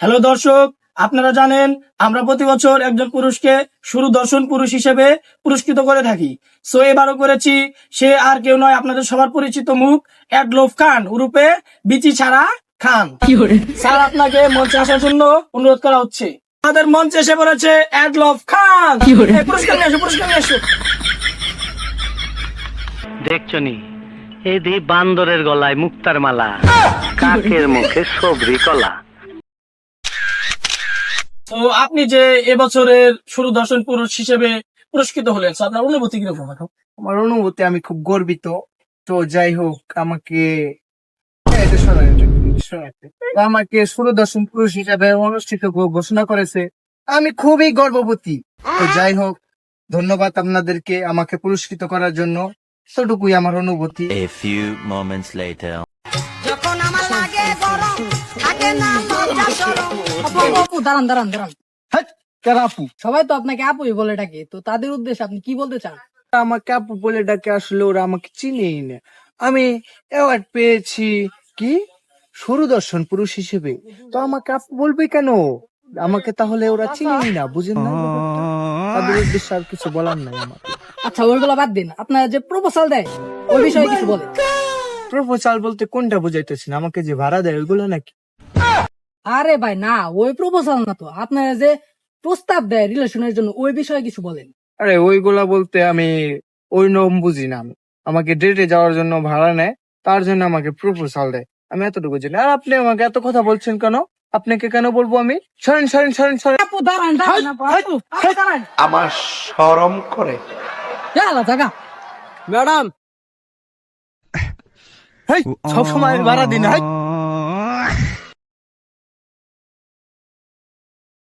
Hello দর্শক, আপনারা জানেন আমরা প্রতি বছর একজন পুরুষকে সুদর্শন পুরুষ হিসেবে পুরস্কৃত করে থাকি। সো এবারও করেছি। সে আর কেউ নয়, আপনাদের সবার পরিচিত মুখ অ্যাডলফ খান উরুপে বিচি ছাড়া খান। স্যার, আপনাকে মঞ্চে আসার জন্য অনুরোধ করা হচ্ছে। আমাদের মঞ্চে এসে পড়েছে অ্যাডলফ খান। এই পুরস্কার নিয়ে এসো, পুরস্কার নিয়ে এসো। দেখছনি এই দি বান্দরের গলায় মুক্তার মালা, কাকের মুখে সবরি কলা। তো আপনি যে এবছরের সুদর্শন পুরুষ হিসেবে পুরস্কৃত হলেন, স্যার, আপনার অনুভূতি কিরকম? আমার অনুভূতি, আমি খুব গর্বিত। তো যাই হোক, আমাকে এটা শোনাতে আমাকে সুদর্শন পুরুষ হিসাবে অনুষ্ঠিত ঘোষণা করেছে। আমি খুবই গর্ববতী। তো যাই হোক, ধন্যবাদ আপনাদেরকে আমাকে পুরস্কৃত করার জন্য। এতটুকুই আমার অনুভূতি। A few moments later. যখন আমার লাগে গরম থাকে না লজ্জা শরম। আপু দাঁড়ান দাঁড়ান দাঁড়ান, হ্যাঁ, কার আপু? সবাই তো আপনাকে আপুই বলে ডাকে, তো তাদের উদ্দেশ্যে আপনি কি বলতে চান? আমাকে আপু বলে ডাকে, আসলে ওরা আমাকে চিনেই না। আমি অ্যাওয়ার্ড পেয়েছি কি সুদর্শন পুরুষ হিসেবে, তো আমাকে আপু বলবে কেন? আমাকে তাহলে ওরা চিনেই না, বুঝেন না ব্যাপারটা? তাদের উদ্দেশ্যে আর কিছু বলার নাই আমার। আচ্ছা, ওইগুলো বাদ দিন, আপনার যে প্রপোজাল দেয় ওই বিষয়ে কিছু বলেন। প্রপোজাল বলতে কোনটা বুঝাইতেছেন? আমাকে যে ভাড়া দেয় ওইগুলো নাকি? আরে ভাই না, ওই প্রপোজাল না তো, আপনার যে প্রস্তাব দেয় রিলেশনের জন্য ওই বিষয়ে কিছু বলেন। আরে ওইগুলা বলতে আমি ওই নম বুঝি না। আমাকে ডেটে যাওয়ার জন্য ভাড়া নেয়, তার জন্য আমাকে প্রপোজাল দেয়, আমি এতটুকু জানি। আর আপনি আমাকে এত কথা বলছেন কেন? আপনাকে কেন বলবো আমি? সরেন সরেন সরেন সরেন। আপু দাঁড়ান দাঁড়ান, আপু দাঁড়ান। আমার শরম করে। জায়গা ম্যাডাম, সব সময় ভাড়া দিন।